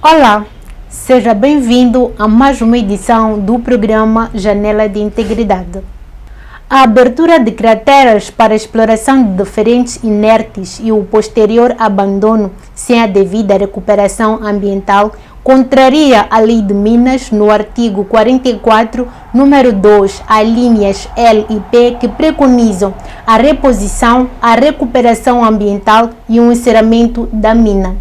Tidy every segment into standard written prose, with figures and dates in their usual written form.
Olá, seja bem-vindo a mais uma edição do programa Janela de Integridade. A abertura de crateras para exploração de diferentes inertes e o posterior abandono sem a devida recuperação ambiental contraria a Lei de Minas no artigo 44, número 2, alíneas L e P, que preconizam a reposição, a recuperação ambiental e o encerramento da mina.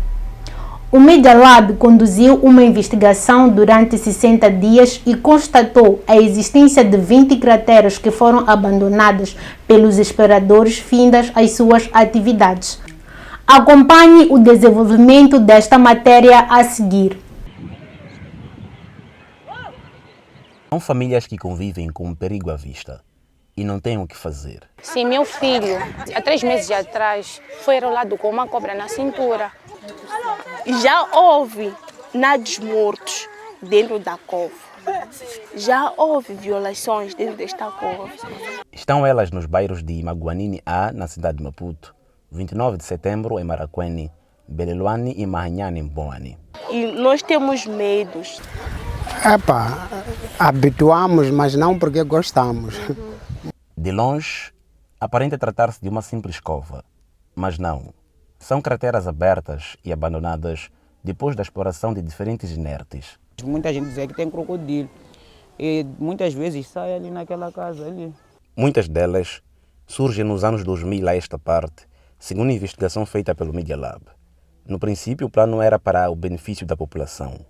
O Media Lab conduziu uma investigação durante 60 dias e constatou a existência de 20 crateras que foram abandonadas pelos exploradores findas às suas atividades. Acompanhe o desenvolvimento desta matéria a seguir. São famílias que convivem com um perigo à vista e não têm o que fazer. Sim, meu filho, há 3 meses atrás, foi enrolado com uma cobra na cintura. Já houve nados mortos dentro da cova. Já houve violações dentro desta cova. Estão elas nos bairros de Maguanini A, na cidade de Maputo, 29 de setembro em Maracuene, Beleluane e Mahanhane em Boane. E nós temos medos. Habituamos, mas não porque gostamos. De longe, aparenta tratar-se de uma simples cova, mas não. São crateras abertas e abandonadas depois da exploração de diferentes inertes. Muita gente diz que tem crocodilo e muitas vezes sai ali naquela casa ali. Muitas delas surgem nos anos 2000 a esta parte, segundo a investigação feita pelo Media Lab. No princípio, o plano era para o benefício da população,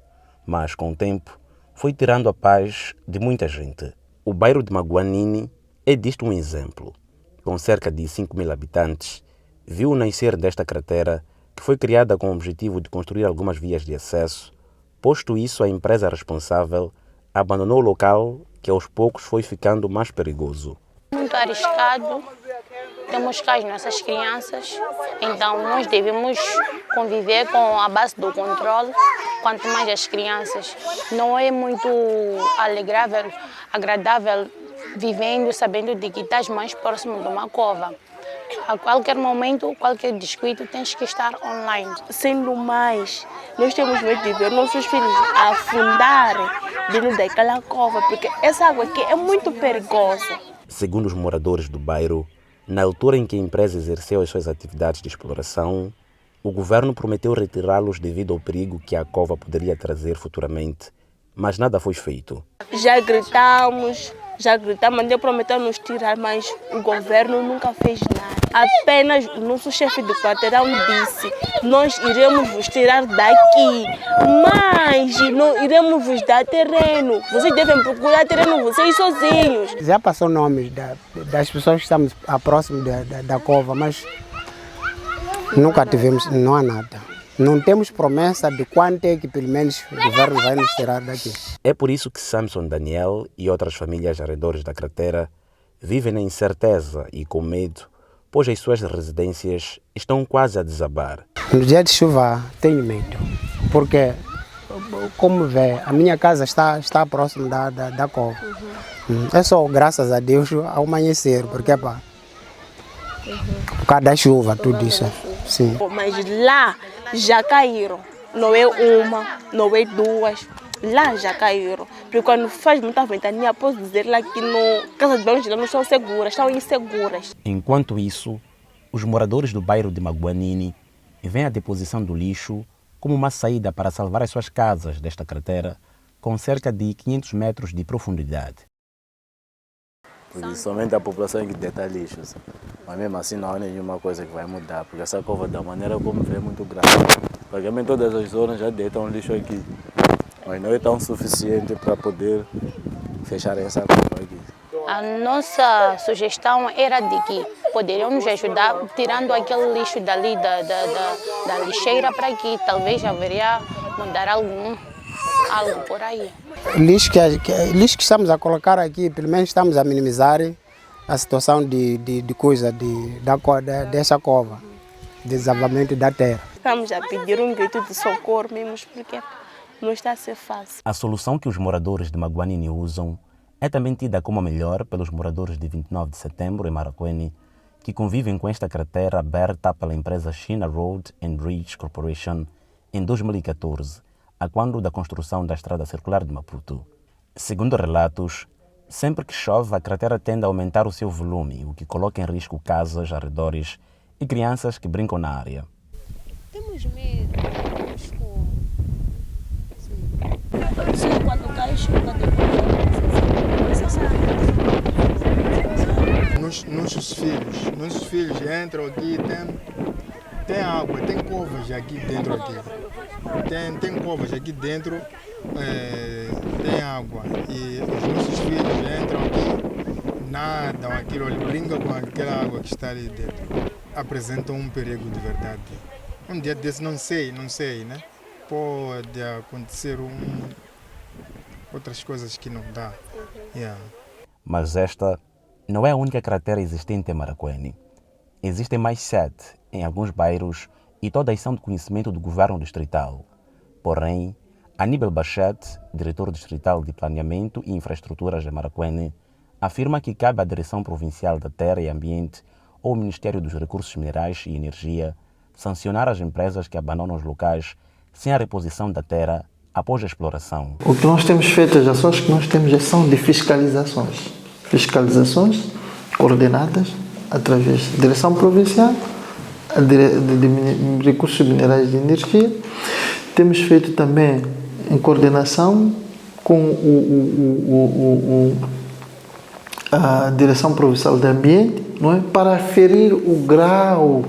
mas com o tempo foi tirando a paz de muita gente. O bairro de Maguanini é disto um exemplo. Com cerca de 5.000 habitantes, viu o nascer desta cratera, que foi criada com o objetivo de construir algumas vias de acesso. Posto isso, a empresa responsável abandonou o local, que aos poucos foi ficando mais perigoso. Muito arriscado, temos cá as nossas crianças, então nós devemos conviver com a base do controle, quanto mais as crianças. Não é muito agradável vivendo, sabendo de que estás mais próximo de uma cova. A qualquer momento, qualquer descuido, tens que estar online. Sendo mais, nós temos medo de ver nossos filhos afundarem dentro daquela cova, porque essa água aqui é muito perigosa. Segundo os moradores do bairro, na altura em que a empresa exerceu as suas atividades de exploração, o governo prometeu retirá-los devido ao perigo que a cova poderia trazer futuramente, mas nada foi feito. Já gritamos, até prometeu nos tirar, mas o governo nunca fez nada. Apenas o nosso chefe do quarteirão disse: nós iremos vos tirar daqui, mas não iremos vos dar terreno. Vocês devem procurar terreno vocês sozinhos. Já passou nomes das pessoas que estamos próximo da cova, mas nunca tivemos, não há nada. Não temos promessa de quanto é que pelo menos o governo vai nos tirar daqui. É por isso que Samson Daniel e outras famílias arredores da cratera vivem na incerteza e com medo, pois as suas residências estão quase a desabar. No dia de chuva tenho medo, porque, como vê, a minha casa está próximo da cova. É só graças a Deus ao amanhecer, porque por causa da chuva, tudo isso. Sim. Mas lá já caíram, não é uma, não é duas, lá já caíram. Porque quando faz muita ventania, posso dizer lá que no casa de banho não estão seguras, estão inseguras. Enquanto isso, os moradores do bairro de Maguanini veem a deposição do lixo como uma saída para salvar as suas casas desta cratera com cerca de 500 metros de profundidade. Porque somente a população é que deita lixo, mas mesmo assim não há nenhuma coisa que vai mudar, porque essa cova, da maneira como vê, é muito grande. Praticamente todas as zonas já deitam lixo aqui, mas não é tão suficiente para poder fechar essa cova aqui. A nossa sugestão era de que poderiam nos ajudar tirando aquele lixo dali da lixeira para aqui. Talvez haveria mudar algo por aí. Lixo que estamos a colocar aqui, pelo menos estamos a minimizar a situação dessa cova, desabamento da terra. Estamos a pedir um grito de socorro mesmo, porque não está a ser fácil. A solução que os moradores de Maguanini usam é também tida como a melhor pelos moradores de 29 de setembro em Maracuene, que convivem com esta cratera aberta pela empresa China Road and Bridge Corporation em 2014, a quando da construção da estrada circular de Maputo. Segundo relatos, sempre que chove, a cratera tende a aumentar o seu volume, o que coloca em risco casas, arredores e crianças que brincam na área. Temos medo, temos como. Sim, quando cai chuva, nossos filhos entram aqui, tem água, tem covas aqui dentro aqui. Tem covas aqui dentro, tem água. E os nossos filhos entram aqui, nadam aquilo, brincam com aquela água que está ali dentro. Apresentam um perigo de verdade. Um dia desse não sei, né? Pode acontecer outras coisas que não dá. Yeah. Mas esta não é a única cratera existente em Maracuene. Existem mais 7 em alguns bairros e todas são de conhecimento do governo distrital. Porém, Aníbal Bachete, diretor distrital de Planeamento e Infraestruturas de Maracuene, afirma que cabe à Direção Provincial da Terra e Ambiente ou ao Ministério dos Recursos Minerais e Energia sancionar as empresas que abandonam os locais sem a reposição da terra após a exploração. O que nós temos feito, as ações que nós temos são de fiscalizações. Fiscalizações coordenadas através da Direção Provincial, de Recursos Minerais e Energia. Temos feito também em coordenação com a Direção Provincial do Ambiente, não é? Para aferir o grau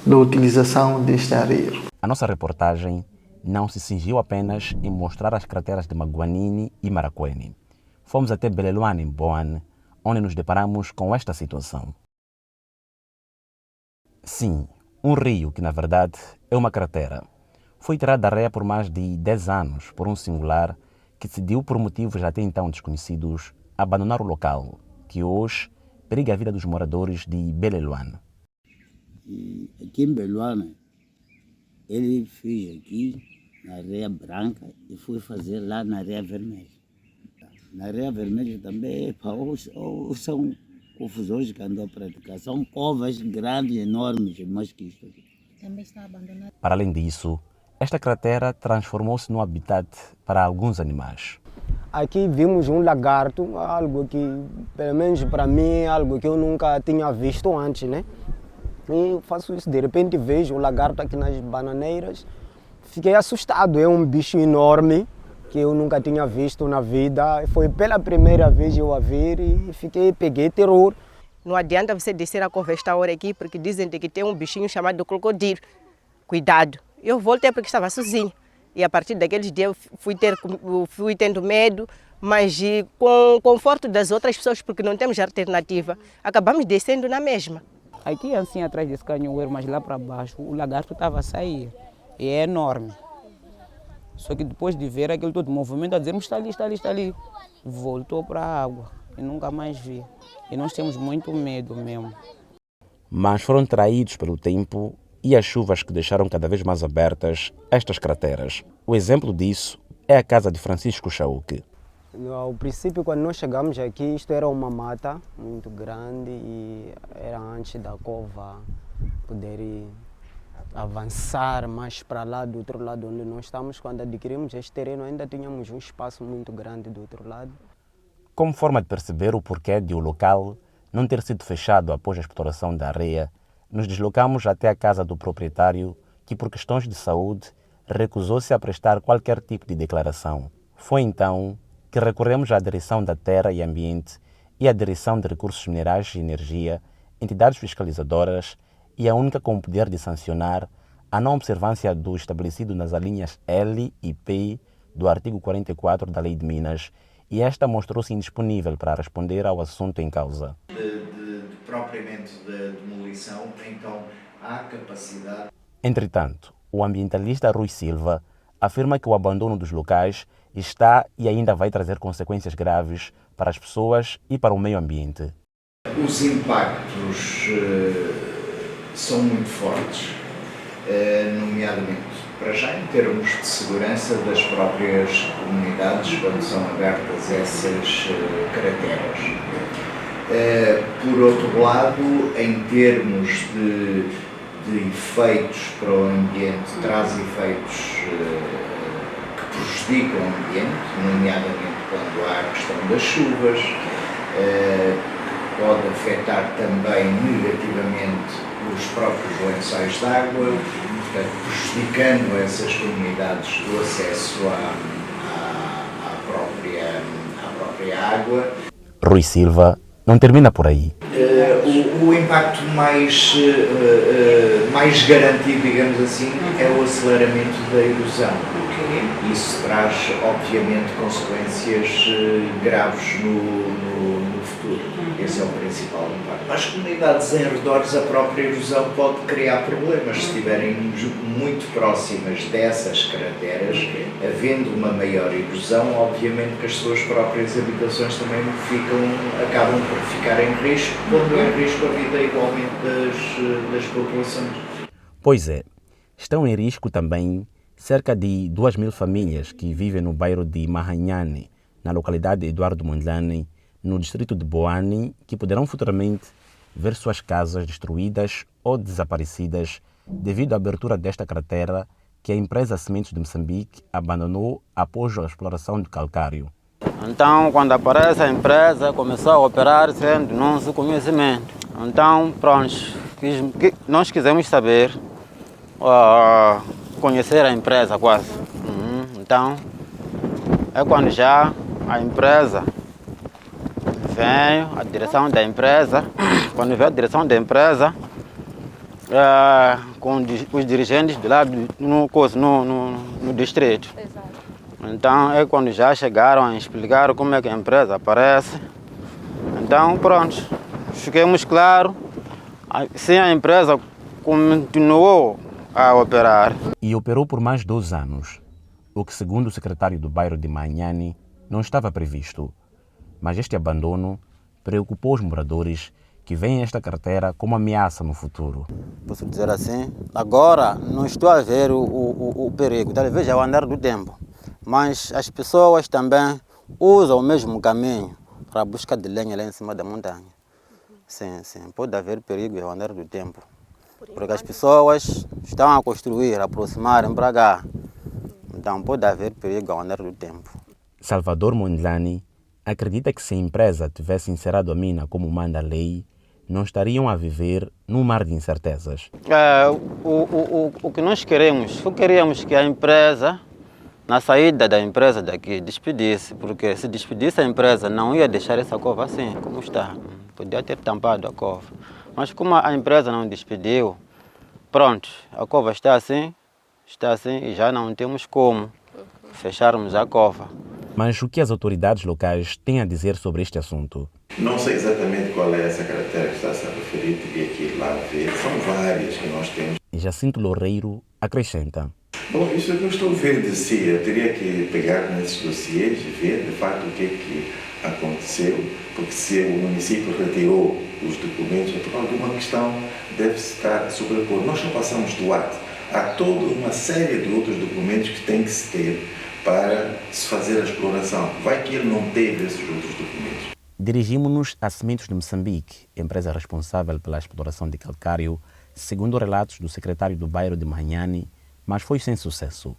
da utilização deste areiro. A nossa reportagem não se cingiu apenas em mostrar as crateras de Maguanini e Maracuene. Fomos até Beleluane, em Boane, onde nos deparamos com esta situação. Sim, um rio que na verdade é uma cratera. Foi tirado da areia por mais de 10 anos por um singular que decidiu, por motivos até então desconhecidos, abandonar o local, que hoje periga a vida dos moradores de Beleluane. Aqui em Beleluane, ele fez aqui na areia branca e foi fazer lá na areia vermelha. Na areia vermelha também são confusões que andam a praticar. São covas grandes, enormes, mais que isto aqui. Também está abandonado. Para além disso, esta cratera transformou-se num habitat para alguns animais. Aqui vimos um lagarto, algo que, pelo menos para mim, algo que eu nunca tinha visto antes, né? E faço isso, de repente vejo o lagarto aqui nas bananeiras. Fiquei assustado, é um bicho enorme que eu nunca tinha visto na vida. Foi pela primeira vez eu a ver e peguei terror. Não adianta você descer a cova esta hora aqui, porque dizem que tem um bichinho chamado crocodilo. Cuidado. Eu voltei porque estava sozinha. E a partir daqueles dias eu fui tendo medo, mas com o conforto das outras pessoas, porque não temos alternativa, acabamos descendo na mesma. Aqui assim atrás desse canhoeiro, mas lá para baixo, o lagarto estava a sair. E é enorme. Só que depois de ver aquele todo movimento, a dizermos está ali, está ali, está ali, voltou para a água e nunca mais vi. E nós temos muito medo mesmo. Mas foram traídos pelo tempo e as chuvas que deixaram cada vez mais abertas estas crateras. O exemplo disso é a casa de Francisco Chauque. Ao princípio, quando nós chegamos aqui, isto era uma mata muito grande e era antes da cova poder avançar mais para lá, do outro lado onde nós estamos. Quando adquirimos este terreno, ainda tínhamos um espaço muito grande do outro lado. Como forma de perceber o porquê de o local não ter sido fechado após a exploração da areia, nos deslocamos até a casa do proprietário, que por questões de saúde recusou-se a prestar qualquer tipo de declaração. Foi então que recorremos à Direção da Terra e Ambiente e à Direção de Recursos Minerais e Energia, entidades fiscalizadoras e a única com o poder de sancionar a não observância do estabelecido nas alíneas L e P do artigo 44 da Lei de Minas, e esta mostrou-se indisponível para responder ao assunto em causa. Propriamente da demolição, então há capacidade. Entretanto, o ambientalista Rui Silva afirma que o abandono dos locais está e ainda vai trazer consequências graves para as pessoas e para o meio ambiente. Os impactos são muito fortes, nomeadamente, para já em termos de segurança das próprias comunidades quando são abertas essas crateras. Por outro lado, em termos de efeitos para o ambiente, traz efeitos que prejudicam o ambiente, nomeadamente quando há a questão das chuvas, pode afetar também negativamente os próprios lençóis de água, prejudicando essas comunidades do acesso à própria água. Rui Silva não termina por aí. O impacto mais garantido, digamos assim, é o aceleramento da erosão. Isso traz, obviamente, consequências graves no futuro. Esse é o principal impacto. As comunidades em redores, a própria erosão pode criar problemas. Se estiverem muito próximas dessas crateras, havendo uma maior erosão, obviamente que as suas próprias habitações também acabam por ficar em risco, pondo em risco a vida igualmente das populações. Pois é, estão em risco também cerca de 2.000 famílias que vivem no bairro de Mahanhane, na localidade de Eduardo Mondlane, no distrito de Boane, que poderão futuramente ver suas casas destruídas ou desaparecidas devido à abertura desta cratera que a empresa Sementes de Moçambique abandonou após a exploração de calcário. Então, quando aparece a empresa, começou a operar sem nosso conhecimento. Então, pronto, nós quisemos saber, conhecer a empresa quase. Então, é quando já a empresa veio, a direção da empresa, quando veio a direção da empresa, com os dirigentes de lá no distrito. Exato. Então, é quando já chegaram a explicar como é que a empresa aparece. Então, pronto, fiquemos claros, sim, a empresa continuou a operar. E operou por mais 2 anos, o que, segundo o secretário do bairro de Mahanhane, não estava previsto. Mas este abandono preocupou os moradores que veem esta cratera como ameaça no futuro. Posso dizer assim, agora não estou a ver o perigo, talvez ao andar do tempo, mas as pessoas também usam o mesmo caminho para a busca de lenha lá em cima da montanha. Sim, pode haver perigo ao andar do tempo, porque as pessoas estão a construir, a aproximarem para cá, então pode haver perigo ao andar do tempo. Salvador Mondlane acredita que se a empresa tivesse encerrado a mina como manda a lei, não estariam a viver num mar de incertezas. O que nós queríamos que a empresa, na saída da empresa daqui, despedisse, porque se despedisse a empresa não ia deixar essa cova assim como está, podia ter tampado a cova. Mas como a empresa não despediu, pronto, a cova está assim e já não temos como fecharmos a cova. Mas o que as autoridades locais têm a dizer sobre este assunto? Não sei exatamente qual é essa cratera que está-se a referir, teria que ir lá ver. São várias que nós temos. E Jacinto Loureiro acrescenta. Bom, isso é que eu estou vendo de si. Eu teria que pegar nesses dossiês e ver de facto o que aconteceu, porque se o município retirou os documentos, por alguma questão deve estar sobreposto. Nós não passamos do ato. Há toda uma série de outros documentos que tem que se ter para se fazer a exploração. Vai que ele não teve esses outros documentos. Dirigimos-nos a Sementes de Moçambique, empresa responsável pela exploração de calcário, segundo relatos do secretário do bairro de Mahanhane, mas foi sem sucesso.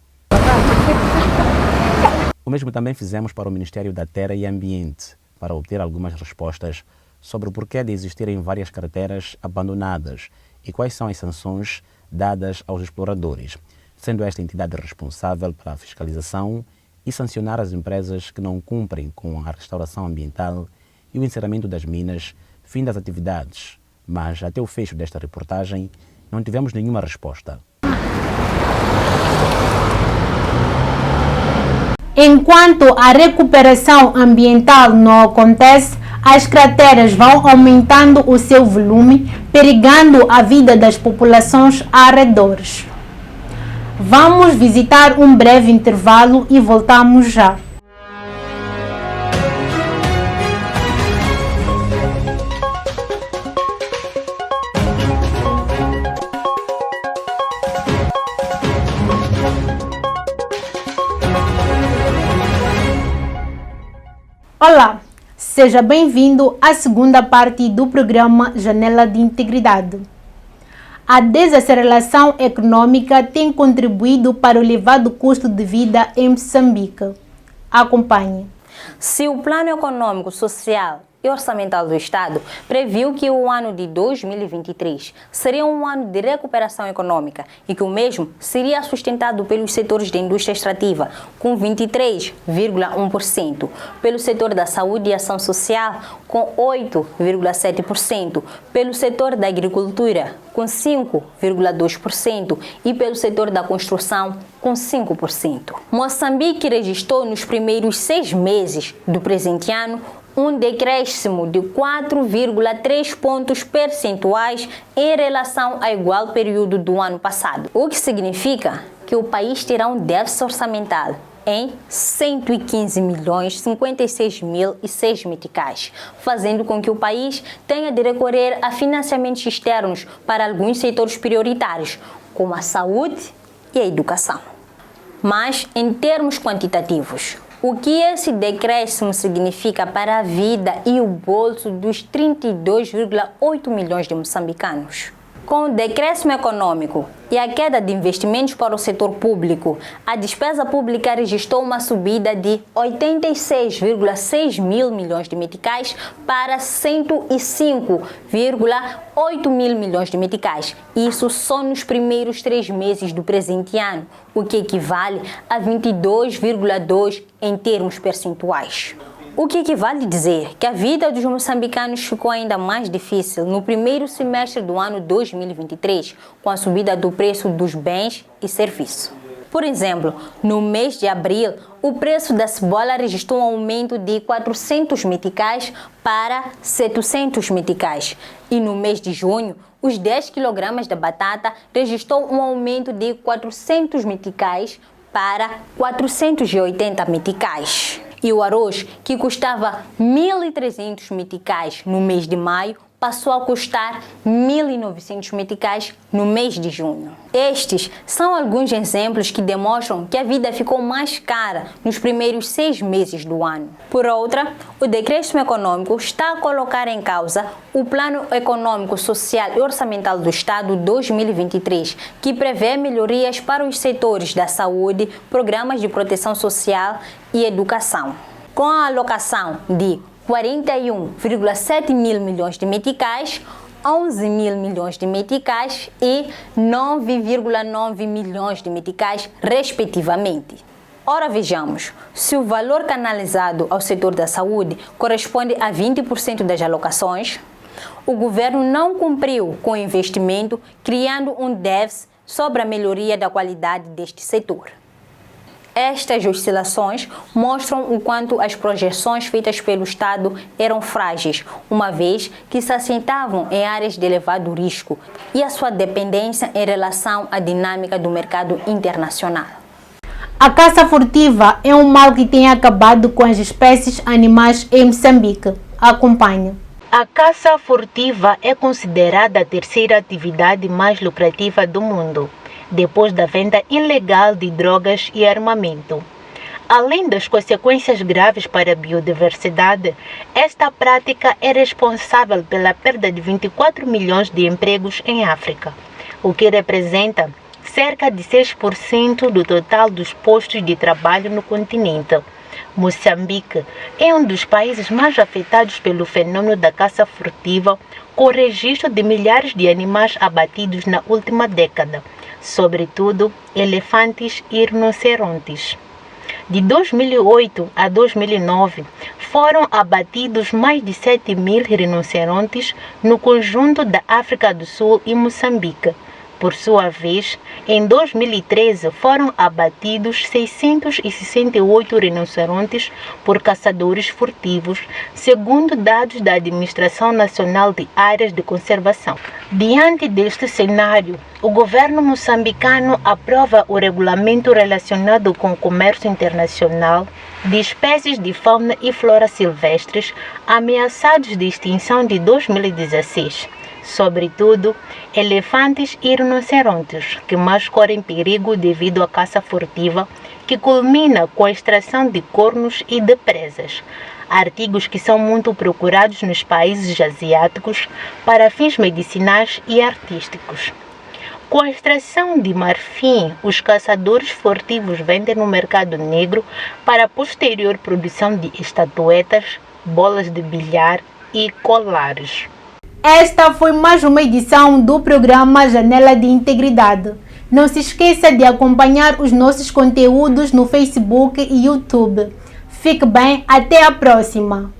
O mesmo também fizemos para o Ministério da Terra e Ambiente, para obter algumas respostas sobre o porquê de existirem várias crateras abandonadas e quais são as sanções dadas aos exploradores, sendo esta entidade responsável pela fiscalização e sancionar as empresas que não cumprem com a restauração ambiental e o encerramento das minas, fim das atividades. Mas até o fecho desta reportagem não tivemos nenhuma resposta. Enquanto a recuperação ambiental não acontece, as crateras vão aumentando o seu volume, perigando a vida das populações arredores. Vamos visitar um breve intervalo e voltamos já. Olá, seja bem-vindo à segunda parte do programa Janela de Integridade. A desaceleração econômica tem contribuído para o elevado custo de vida em Moçambique. Acompanhe. Se o Plano Econômico, Social e Orçamental do Estado previu que o ano de 2023 seria um ano de recuperação econômica e que o mesmo seria sustentado pelos setores da indústria extrativa, com 23,1%, pelo setor da saúde e ação social, com 8,7%, pelo setor da agricultura, com 5,2% e pelo setor da construção, com 5%. Moçambique registrou nos primeiros 6 meses do presente ano um decréscimo de 4,3 pontos percentuais em relação ao igual período do ano passado, o que significa que o país terá um déficit orçamental em 115.056.006 meticais, fazendo com que o país tenha de recorrer a financiamentos externos para alguns setores prioritários, como a saúde e a educação. Mas, em termos quantitativos, o que esse decréscimo significa para a vida e o bolso dos 32,8 milhões de moçambicanos? Com o decréscimo econômico e a queda de investimentos para o setor público, a despesa pública registrou uma subida de 86,6 mil milhões de meticais para 105,8 mil milhões de meticais. Isso só nos primeiros 3 meses do presente ano, o que equivale a 22,2 em termos percentuais. O que equivale a dizer que a vida dos moçambicanos ficou ainda mais difícil no primeiro semestre do ano 2023, com a subida do preço dos bens e serviços. Por exemplo, no mês de abril, o preço da cebola registrou um aumento de 400 meticais para 700 meticais. E no mês de junho, os 10 kg da batata registrou um aumento de 400 meticais para 480 meticais. E o arroz, que custava 1.300 meticais no mês de maio, passou a custar 1.900 meticais no mês de junho. Estes são alguns exemplos que demonstram que a vida ficou mais cara nos primeiros 6 meses do ano. Por outra, o decréscimo econômico está a colocar em causa o Plano Econômico, Social e Orçamental do Estado 2023, que prevê melhorias para os setores da saúde, programas de proteção social e educação. Com a alocação de 41,7 mil milhões de meticais, 11 mil milhões de meticais e 9,9 milhões de meticais, respectivamente. Ora, vejamos, se o valor canalizado ao setor da saúde corresponde a 20% das alocações, o governo não cumpriu com o investimento, criando um déficit sobre a melhoria da qualidade deste setor. Estas oscilações mostram o quanto as projeções feitas pelo Estado eram frágeis, uma vez que se assentavam em áreas de elevado risco e a sua dependência em relação à dinâmica do mercado internacional. A caça furtiva é um mal que tem acabado com as espécies animais em Moçambique. Acompanhe. A caça furtiva é considerada a terceira atividade mais lucrativa do mundo, depois da venda ilegal de drogas e armamento. Além das consequências graves para a biodiversidade, esta prática é responsável pela perda de 24 milhões de empregos em África, o que representa cerca de 6% do total dos postos de trabalho no continente. Moçambique é um dos países mais afetados pelo fenômeno da caça furtiva, com registro de milhares de animais abatidos na última década, sobretudo elefantes e rinocerontes. De 2008 a 2009, foram abatidos mais de 7 mil rinocerontes no conjunto da África do Sul e Moçambique. Por sua vez, em 2013 foram abatidos 668 rinocerontes por caçadores furtivos, segundo dados da Administração Nacional de Áreas de Conservação. Diante deste cenário, o governo moçambicano aprova o regulamento relacionado com o comércio internacional de espécies de fauna e flora silvestres ameaçados de extinção de 2016. Sobretudo, elefantes e rinocerontes, que mais correm perigo devido à caça furtiva, que culmina com a extração de cornos e de presas, artigos que são muito procurados nos países asiáticos para fins medicinais e artísticos. Com a extração de marfim, os caçadores furtivos vendem no mercado negro para a posterior produção de estatuetas, bolas de bilhar e colares. Esta foi mais uma edição do programa Janela de Integridade. Não se esqueça de acompanhar os nossos conteúdos no Facebook e YouTube. Fique bem, até a próxima!